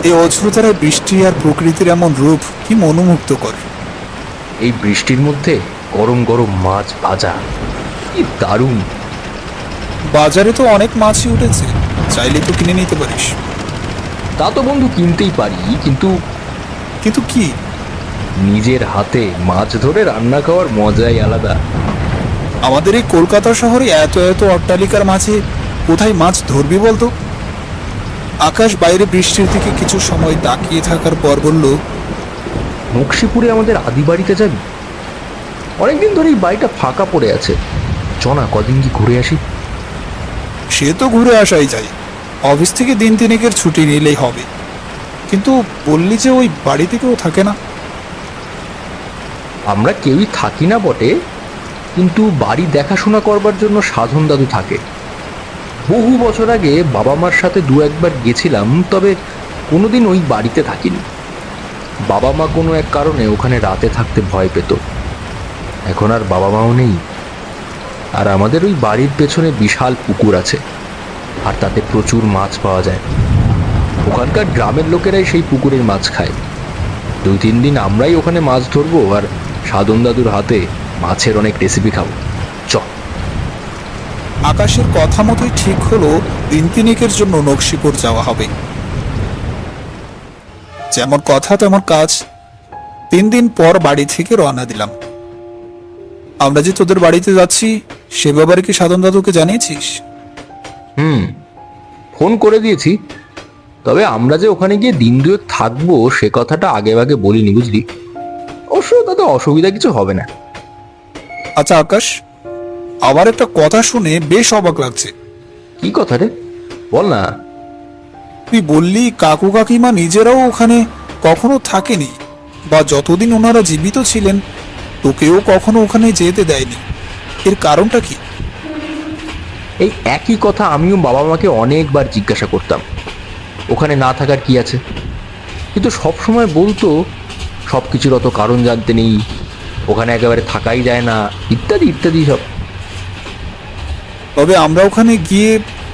এই অঝোরধারায় বৃষ্টি আর প্রকৃতির এমন রূপ কি মনোমুগ্ধ করে। এই বৃষ্টির মধ্যে গরম গরম মাছ ভাজা, কি দারুণ। বাজারে তো অনেক মাছই উঠেছে, চাইলে তো কিনে নিতে পারিস। তা তো বন্ধু কিনতেই পারি, কিন্তু কিন্তু কি? নিজের হাতে মাছ ধরে রান্না খাওয়ার মজাই আলাদা। আমাদের এই কলকাতা শহরে এত এত অট্টালিকার মাঝে কোথায় মাছ ধরবি বলতো? আকাশ বাইরে বৃষ্টির দিকে কিছু সময় তাকিয়ে থাকার পর বলল, নকশিপুরে আমাদের আদি বাড়িতে যাবি? অনেকদিন ধরে এই বাড়িটা ফাঁকা পড়ে আছে, চনা কদিন কি ঘুরে আসি। সে তো ঘুরে আসাই যায়, অফিস থেকে দিন তিনেকের ছুটি নিলেই হবে। কিন্তু বললি যে ওই বাড়িতে কেউ থাকে না। আমরা কেউই থাকি না বটে, কিন্তু বাড়ি দেখাশোনা করবার জন্য সাধন দাদু থাকে। বহু বছর আগে বাবা মার সাথে দু একবার গেছিলাম, তবে কোনোদিন ওই বাড়িতে থাকিনি। বাবা মা কোনো এক কারণে ওখানে রাতে থাকতে ভয় পেত। এখন আর বাবা মাও নেই, আর আমাদের ওই বাড়ির পেছনে বিশাল পুকুর আছে, আর তাতে প্রচুর মাছ পাওয়া যায়। ওখানকার গ্রামের লোকেরাই সেই পুকুরের মাছ খায়। 2-3 দিন আমরাই ওখানে মাছ ধরবো, আর সাধন দাদুর হাতে মাছের অনেক রেসিপি খাবো। চ। আকাশের কথা মতোই ঠিক হলো দিন তিনেকের জন্য নকশিপুর যাওয়া হবে। যেমন কথা তেমন কাজ। 3 দিন পর বাড়ি থেকে রওনা দিলাম। আমরা যে তোদের বাড়িতে যাচ্ছি সে ব্যাপারে কি সাধন দাদুকে জানিয়েছিস? ফোন করে দিয়েছি, তবে আমরা যে ওখানে গিয়ে দিন দুয়েক থাকবো সে কথাটা আগে ভাগে বলিনি, বুঝলি। অবশ্য তাতে অসুবিধা কিছু হবে না। আচ্ছা আকাশ, আবার একটা কথা শুনে বেশ অবাক লাগছে। কি কথা রে, বল না। তুই বললি কাকু কাকিমা নিজেরাও ওখানে কখনো থাকেনি, বা যতদিন ওনারা জীবিত ছিলেন তোকেও কখনো ওখানে যেতে দেয়নি। এর কারণটা কি? এই একই কথা আমিও বাবা মাকে অনেকবার জিজ্ঞাসা করতাম, ওখানে না থাকার কি আছে। কিন্তু সব সময় বলতো সব কিছুর অত কারণ জানতে নেই, ওখানে একেবারে থাকাই যায় না, ইত্যাদি ইত্যাদি সব। তবে আমরা ওখানে গিয়ে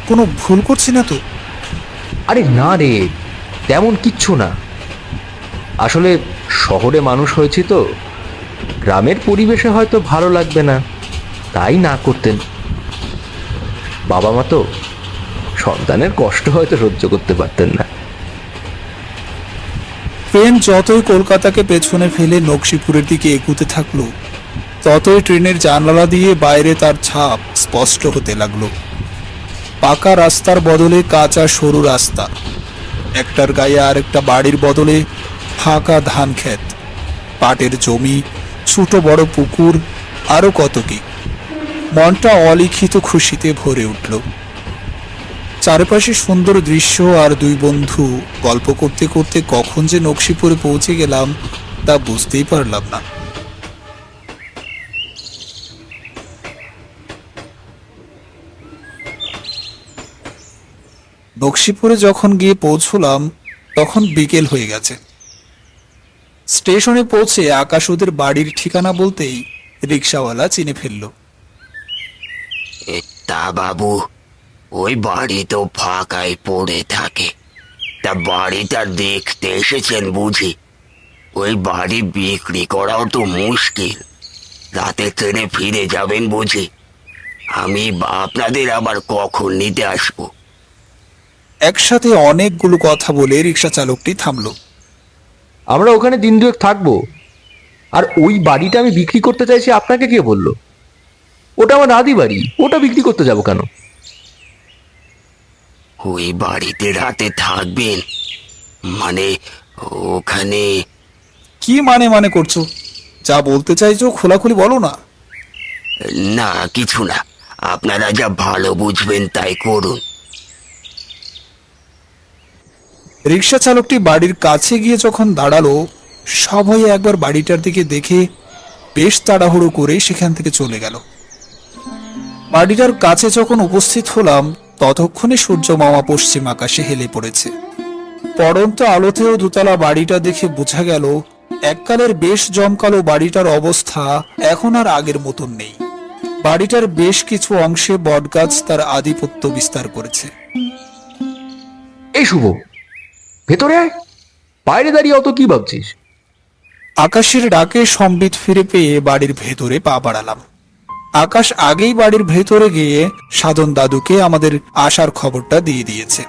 কোনো ভুল করছি না তো? আরে না রে, তেমন কিচ্ছু না। আসলে শহরে মানুষ হয়েছি তো, গ্রামের পরিবেশে হয়তো ভালো লাগবে না, তাই না করতেন। বাবা মা তো সন্তানের কষ্ট হয়তো সহ্য করতে পারতেন না। ট্রেন যতই কলকাতাকে পেছনে ফেলে নকশিপুরের দিকে এগুতে থাকলো, ততই ট্রেনের জানালা দিয়ে বাইরে তার ছাপ স্পষ্ট হতে লাগলো। পাকা রাস্তার বদলে কাঁচা সরু রাস্তা, একটার গায়ে আরেকটা বাড়ির বদলে ফাঁকা ধান ক্ষেত, পাটের জমি, ছোট বড় পুকুর, আরো কত কি। মনটা অলিখিত খুশিতে ভরে উঠল। চারপাশে সুন্দর দৃশ্য, আর দুই বন্ধু গল্প করতে করতে কখন যে নকশিপুরে পৌঁছে গেলাম তা বুঝতেই পারলাম না। নকশিপুরে যখন গিয়ে পৌঁছলাম তখন বিকেল হয়ে গেছে। স্টেশনে পৌঁছে আকাশ ওদের বাড়ির ঠিকানা বলতেই রিক্সাওয়ালা চিনে ফেলল। তা বাবু, ওই বাড়ি তো ফাঁকাই পড়ে থাকে, তা বাড়িটা দেখতে এসেছেন বুঝি? ওই বাড়ি বিক্রি করাও তো মুশকিল, রাতে ট্রেনে ফিরে যাবেন বুঝি? আমি আপনাদের আবার কখন নিতে আসবো? একসাথে অনেকগুলো কথা বলে রিক্সা চালকটি থামলো। আমরা ওখানে দিন দুয়েক থাকবো, আর ওই বাড়িটা আমি বিক্রি করতে চাইছি, আপনাকে কে বললো? ওটা আমার আদি বাড়ি, ওটা বিক্রি করতে যাব কেন? ওই বাড়িতে রাতে থাকবেন মানে ওখানে? কি মানে মানে করছো? যা বলতে চাইছো খোলাখুলি বলো না। না কিছু না, আপনারা যা ভালো বুঝবেন তাই করুন। রিক্সা চালকটি বাড়ির কাছে গিয়ে যখন দাঁড়ালো, সবাই একবার বাড়িটার দিকে দেখে বেশ তাড়াহুড়ো করে সেখান থেকে চলে গেল। বাড়িটার কাছে যখন উপস্থিত হলাম ততক্ষণে সূর্য মামা পশ্চিম আকাশে হেলে পড়েছে। পড়ন্ত আলোতেও দোতলা বাড়িটা দেখে বোঝা গেল এককালের বেশ জমকালো বাড়িটার অবস্থা এখন আর আগের মতন নেই। বাড়িটার বেশ কিছু অংশে বটগাছ তার আধিপত্য বিস্তার করেছে। এই শুভ, ভেতরে আয়। বাইরে দাঁড়িয়ে অত কি ভাবছিস? আকাশের ডাকে সম্বিত ফিরে পেয়ে বাড়ির ভেতরে পা বাড়ালাম। আকাশ আগেই বাড়ির ভেতরে গিয়ে সাধন দাদুকে আমাদের আসার খবরটা দিয়ে দিয়েছে।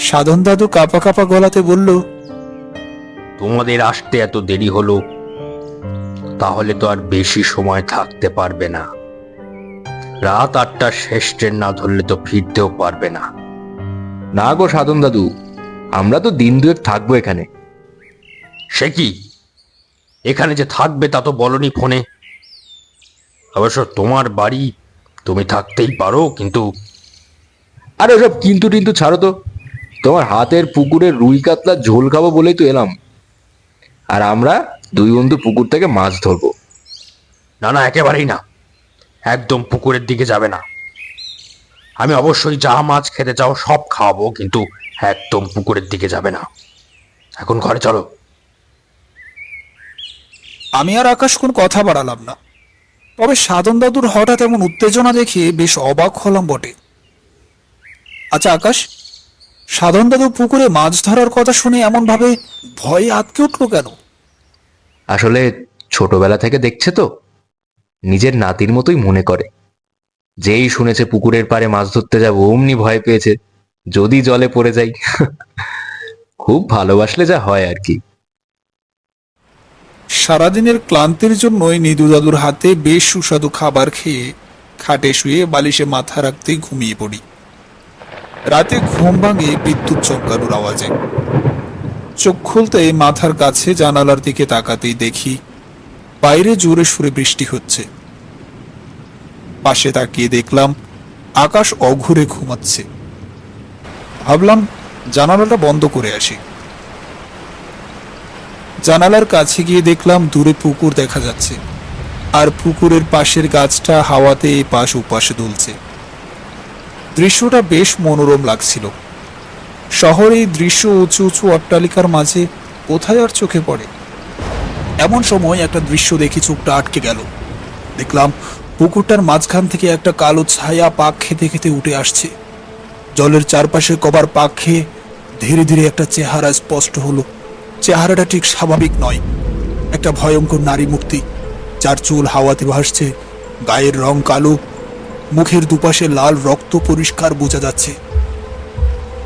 সাধন দাদু কাঁপা কাঁপা গলাতে বলল, তোমাদের আসতে এত দেরি হলো, তাহলে তো আর বেশি সময় থাকতে পারবে না। রাত 8টার শেষ ট্রেন না ধরলে তো ফিরতেও পারবে না। না গো সাধন দাদু, আমরা তো দিন দুয়েক থাকবো এখানে। সে কি, এখানে যে থাকবে তা তো বলনি ফোনে। অবশ্য তোমার বাড়ি, তুমি থাকতেই পারো, কিন্তু আরে ওসব কিন্তু টিন্তু ছাড়ো তো। তোমার হাতের পুকুরের রুই কাতলা ঝোল খাবো বলেই তো এলাম। আর আমরা দুই বন্ধু পুকুর থেকে মাছ ধরবো। না না, একেবারেই না, একদম পুকুরের দিকে যাবে না। আমি অবশ্যই যা মাছ খেতে চাও সব খাওয়াবো, কিন্তু একদম পুকুরের দিকে যাবে না। এখন ঘরে চলো। আমি আর আকাশ কোন কথা বাড়ালাম না। তবে সাধন দাদুর হঠাৎ এমন উত্তেজনা দেখে বেশ অবাক হলাম বটে। আচ্ছা আকাশ, সাধন দাদু পুকুরে মাছ ধরার কথা শুনে এমন ভাবে ভয়ে আটকে উঠলো কেন? আসলে ছোটবেলা থেকে দেখছে তো, নিজের নাতির মতোই মনে করে। যেই শুনেছে পুকুরের পাড়ে মাছ ধরতে যাবো অমনি ভয় পেয়েছে, যদি জলে পড়ে যাই। খুব ভালোবাসলে যা হয় আর কি। সারাদিনের ক্লান্তির জন্যই নিদু দাদুর হাতে বেশ সুস্বাদু খাবার খেয়ে খাটে শুয়ে বালিশে মাথা রাখতেই ঘুমিয়ে পড়ি। রাতে ঘুম ভাঙে বিদ্যুৎ চমকানোর আওয়াজে। চোখ খুলতে মাথার কাছে জানালার দিকে তাকাতেই দেখি বাইরে জোরে সুরে বৃষ্টি হচ্ছে। পাশে তাকিয়ে দেখলাম আকাশ অঘুরে ঘুমাচ্ছে। ভাবলাম জানালাটা বন্ধ করে আসি। জানালার কাছে গিয়ে দেখলাম দূরে পুকুর দেখা যাচ্ছে, আর পুকুরের পাশের গাছটা হাওয়াতে এপাশ ওপাশে দুলছে। দৃশ্যটা বেশ মনোরম লাগছিল। শহরে এই দৃশ্য উঁচু উঁচু অট্টালিকার মাঝে কোথায় আর চোখে পড়ে? এমন সময় একটা দৃশ্য দেখে চোখটা আটকে গেল। দেখলাম পুকুরটার মাঝখান থেকে একটা কালো ছায়া পাক খেতে খেতে উঠে আসছে। জলের চারপাশে কবার পাক খেয়ে ধীরে ধীরে একটা চেহারা স্পষ্ট হলো। চেহারাটা ঠিক স্বাভাবিক নয়, একটা ভয়ঙ্কর নারী মূর্তি, যার চুল হাওয়াতে ভাসছে, গায়ের রং কালো, মুখের দুপাশে লাল রক্ত পরিষ্কার বোঝা যাচ্ছে।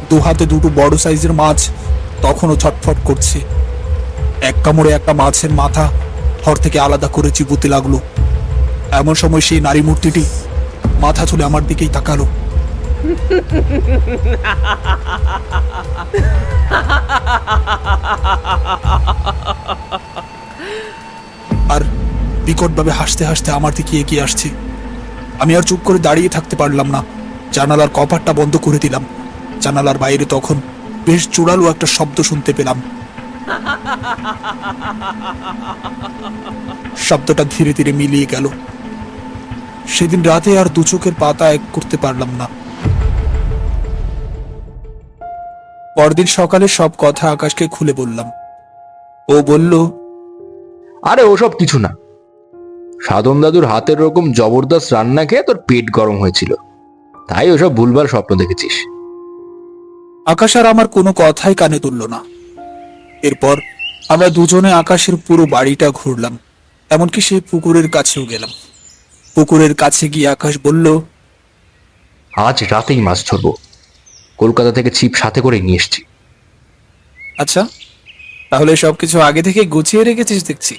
দু হাতে দুটো বড় সাইজের মাছ তখনও ছটফট করছে। এক কামড়ে একটা মাছের মাথা থর থেকে আলাদা করে চিবুতে লাগলো। এমন সময় সেই নারী মূর্তিটি মাথা তুলে আমার দিকেই তাকালো। আর বিকটভাবে হাসতে হাসতে আমার দিকে এগিয়ে আসছে। আমি আর চুপ করে দাঁড়িয়ে থাকতে পারলাম না, জানালার কপাটটা বন্ধ করে দিলাম। জানালার বাইরে তখন বেশ জোরালো একটা শব্দ শুনতে পেলাম। শব্দটা ধীরে ধীরে মিলিয়ে গেল। সেদিন রাতে আর দু চোখের পাতা এক করতে পারলাম না। পরদিন সকালে সব কথা আকাশকে খুলে বললাম। ও বলল, আরে ওসব কিছু না, সাধন দাদুর হাতের রকম জবরদস্ত রান্না খেয়ে তোর পেট গরম হয়েছিল, তাই ওসব ভুলভাল স্বপ্ন দেখেছিস। আকাশ আর আমার কোনো কথাই কানে তুলল না। এরপর আমরা দুজনে আকাশের পুরো বাড়িটা ঘুরলাম, এমনকি সেই পুকুরের কাছেও গেলাম। পুকুরের কাছে গিয়ে আকাশ বলল, আজ রাতেই মাছ ধরবো, কলকাতা থেকে ছিপ সাথে করে নিয়ে এসছি। আচ্ছা, তাহলে সবকিছু আগে থেকে গুছিয়ে রেখেছিস দেখছি।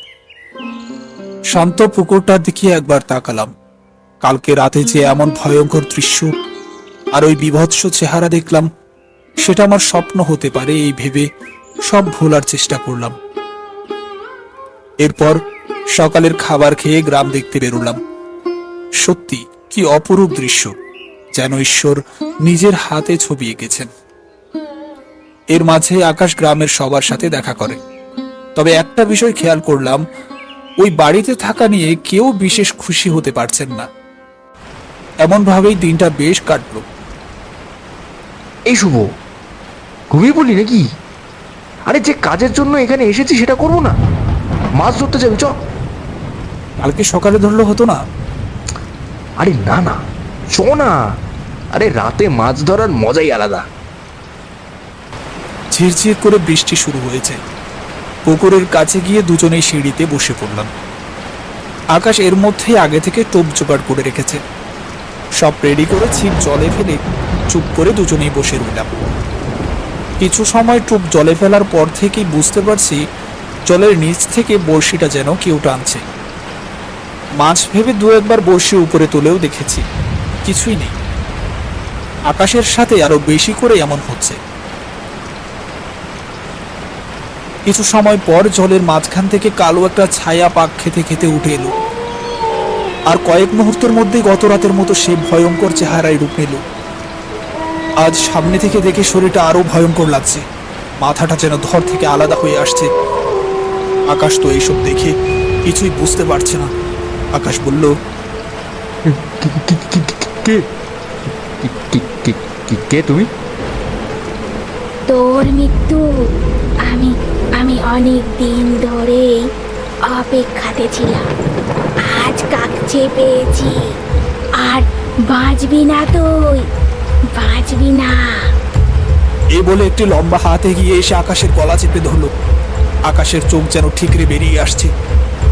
শান্ত পুকুরটার দিকে একবার তাকালাম। কালকে রাতে যে এমন ভয়ঙ্কর দৃশ্য আর ওই বিভৎস চেহারা দেখলাম, সেটা আমার স্বপ্ন হতে পারে এই ভেবে সব ভোলার চেষ্টা করলাম। এরপর সকালের খাবার খেয়ে গ্রাম দেখতে বেরোলাম। সত্যি কি অপরূপ দৃশ্য, যেন ঈশ্বর নিজের হাতে ছবি এঁকেছেন। এর মাঝে আকাশ গ্রামের সবার সাথে দেখা করে। তবে একটা বিষয় খেয়াল করলাম, ওই বাড়িতে থাকা নিয়ে কেউ বিশেষ খুশি হতে পারছেন না। এমন ভাবেই দিনটা বেশ কাটলো। এই শুভ, ঘুমিয়ে পড়লি নাকি? আরে যে কাজের জন্য এখানে এসেছি সেটা করবো না? মাছ ধরতে যাবি, চ। কালকে সকালে ধরলে হতো না? আরে না না, চ না। আরে রাতে মাছ ধরার মজাই আলাদা। ঝিরঝির করে বৃষ্টি শুরু হয়েছে। পুকুরের কাছে গিয়ে দুজনেই সিঁড়িতে বসে পড়লাম। আকাশ এর মধ্যেই আগে থেকে টোপ জোগাড় করে রেখেছে। সব রেডি করে ছিপ জলে ফেলে চুপ করে দুজনেই বসে রইলাম। কিছু সময় টোপ জলে ফেলার পর থেকেই বুঝতে পারছি জলের নিচ থেকে বড়শিটা যেন কেউ টানছে। মাছ ভেবে দু একবার বড়শি উপরে তুলেও দেখেছি, কিছুই নেই। আকাশের সাথে আরো বেশি করে এমন হচ্ছে। কিছু সময় পর জলের মাঝখান থেকে কালো একটা ছায়া পাক খেতে খেতে উঠে এলো, আর কয়েক মুহূর্তের মধ্যেই গত রাতের মতো সে ভয়ঙ্কর চেহারায় রূপ নিল। আজ সামনে থেকে দেখে শরীরটা আরো ভয়ঙ্কর লাগছে, মাথাটা যেন ধর থেকে আলাদা হয়ে আসছে। আকাশ তো এইসব দেখে কিছুই বুঝতে পারছে না। আকাশ বলল, কে কে তুমি? তোর মৃত্যু আমি আমি অনেক দিন ধরেই অপেক্ষাতে ছিলাম। আজ কাকছে পেয়েছি, আর বাঁচবি না, তুই বাঁচবি না। এই বলে একটি লম্বা হাত এগিয়ে এসে আকাশের গলা চেপে ধরল। আকাশের চোখ যেন ঠিকরে বেরিয়ে আসছে।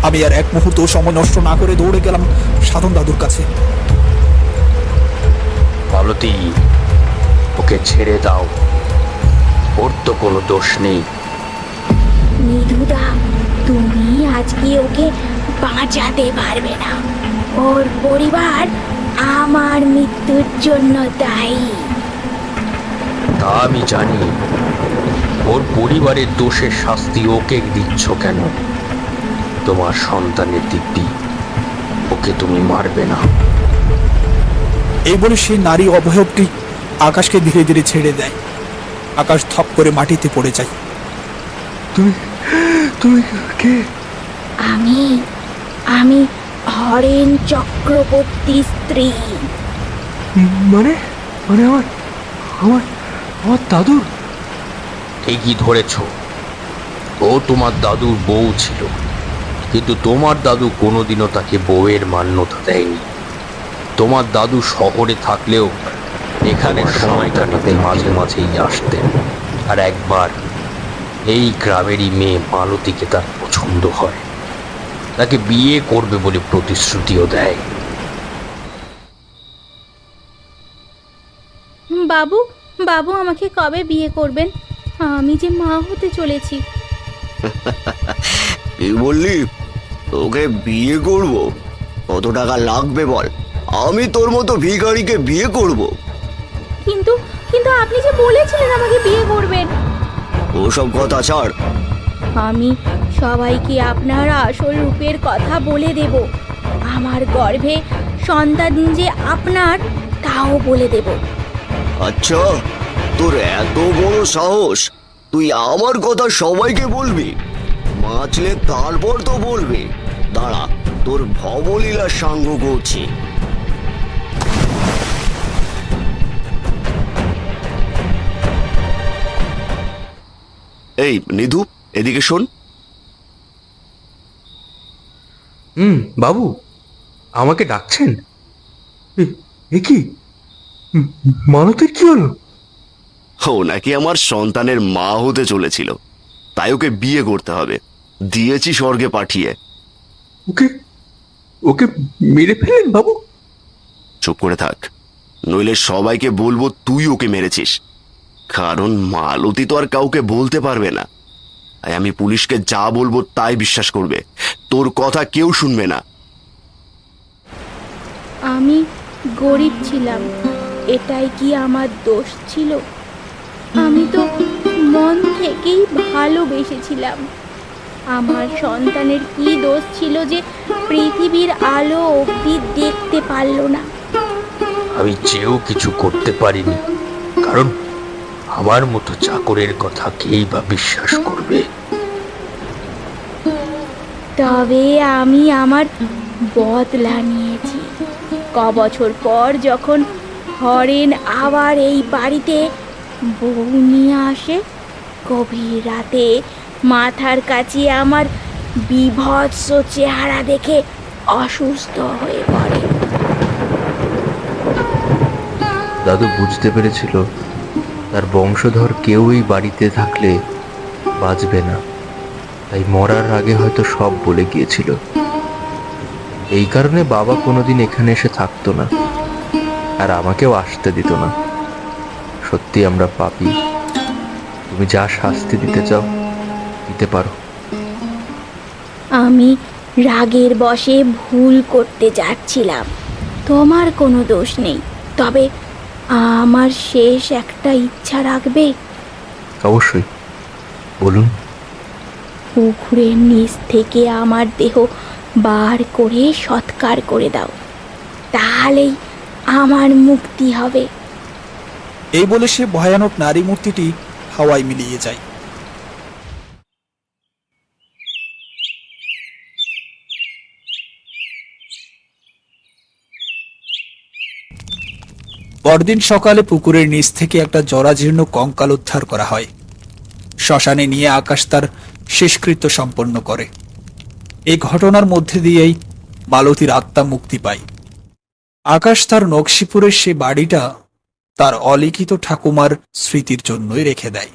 আমি আর এক মুহূর্ত সময় নষ্ট না করে দৌড়ে গেলাম সাধন দাদুর কাছে। মালতী, ওকে ছেড়ে দাও, ওর তো কোনো দোষ নেই। নিধুদা, তুমি আজকে ওকে বাঁচাতে পারবে না। ওর পরিবার আমার মৃত্যুর জন্য দায়ী। তা আমি জানি, ওর পরিবারের দোষের শাস্তি ওকে দিচ্ছ কেন? তোমার সন্তানের দিব্যি, ওকে তুমি মারবে না। এই বলে সেই নারী অবয়বটি আকাশকে ধীরে ধীরে ছেড়ে দেয়। আকাশ থপ করে মাটিতে পড়ে যায়। তুমি তুমি কে? আমি আমি হরেন চক্রবর্তী স্ত্রী। মানে মানে আমার আমার আমার দাদুর? ঠিকই ধরেছ, ও তোমার দাদুর বউ ছিল, কিন্তু তোমার দাদু কোনোদিনও তাকে বউয়ের মান্যতা দেয়নি। তোমার দাদু শহরে থাকলেও এখানে সময় কাটাতে মাঝে মাঝেই আসতেন। আর একবার এই গ্রামেরই মেয়ে মালতীকে তার পছন্দ হয়, তাকে বিয়ে করবে বলে প্রতিশ্রুতিও দেয়। বাবু, বাবু আমাকে কবে বিয়ে করবেন? আমি যে মা হতে চলেছি। কি বললি? তোকে বিয়ে করব? কত টাকা লাগবে বল, আমি তোর মতো ভিখারিকে বিয়ে করব? কিন্তু কিন্তু আপনি যে বলেছিলেন আমাকে বিয়ে করবেন। ওসব কথা ছাড়। আমি সবাইকে আপনার আসল রূপের কথা বলে দেব। আমার গর্ভে সন্তান যে আপনার, তাও বলে দেব। আচ্ছা, তোর এত বড় সাহস, তুই আমার কথা সবাইকে বলবি? বাঁচলে তারপর তো বলবি। দাঁড়া, তোর ভবলীলার সাঙ্গ করছি। এই নিধু, এদিকে শোন। বাবু, আমাকে ডাকছেন? এ কি, মালতীর কি হলো? ও নাকি আমার সন্তানের মা হতে চলেছিল, তাই ওকে বিয়ে করতে হবে। দিয়েছি স্বর্গে পাঠিয়ে। ওকে ওকে মেরে ফেলেন বাবু? চুপ করে থাক, নইলে সবাইকে বলবো তুই ওকে মেরেছিস। কারণ মালতী তো আর কাউকে বলতে পারবে না। তাই আমি পুলিশকে যা বলবো তাই বিশ্বাস করবে, তোর কথা কেউ শুনবে না। আমি গরিব ছিলাম, এটাই কি আমার দোষ ছিল? আমি তো মন থেকেই ভালোবেসেছিলাম। আমার সন্তানের কি দোষ ছিল যে পৃথিবীর আলো অবধি দেখতে পারল না? আমি চেয়েও কিছু করতে পারিনি, কারণ আমার মতো চাকরের কথা কেই বা বিশ্বাস করবে? তবে আমি আমার বদলা নিয়েছি। কবছর পর যখন হরেন আবার এই বাড়িতে বউ নিয়ে আসে, গভীর রাতে মাথার কাছে আমার বিভৎস চেহারা দেখে অসুস্থ হয়ে পড়ে। দাদু বুঝতে পেরেছিল তার বংশধর কেউই বাড়িতে থাকলে বাঁচবে না, তাই মরার আগে হয়তো সব বলে গিয়েছিল। এই কারণে বাবা কোনোদিন এখানে এসে থাকতো না, আর আমাকেও আসতে দিত না। সত্যি আমরা পাপী। তুমি যা শাস্তি দিতে চাও দিতে পারো। আমি রাগের বশে ভুল করতে যাচ্ছিলাম, তোমার কোনো দোষ নেই। তবে আমার শেষ একটা ইচ্ছা রাখবে। অবশ্যই, বলুন। পুকুরের নিচ থেকে আমার দেহ বার করে সৎকার করে দাও, তাহলেই আমার মুক্তি হবে। এই বলে সে ভয়ানক নারী মূর্তিটি হাওয়ায় মিলিয়ে যায়। পরদিন সকালে পুকুরের নিচ থেকে একটা জরাজীর্ণ কঙ্কাল উদ্ধার করা হয়। শ্মশানে নিয়ে আকাশ তার শেষকৃত্য সম্পন্ন করে। এই ঘটনার মধ্যে দিয়েই মালতীর আত্মা মুক্তি পায়। আকাশ তার নকশিপুরের সে বাড়িটা তার অলিখিত ঠাকুমার স্মৃতির জন্যই রেখে দেয়।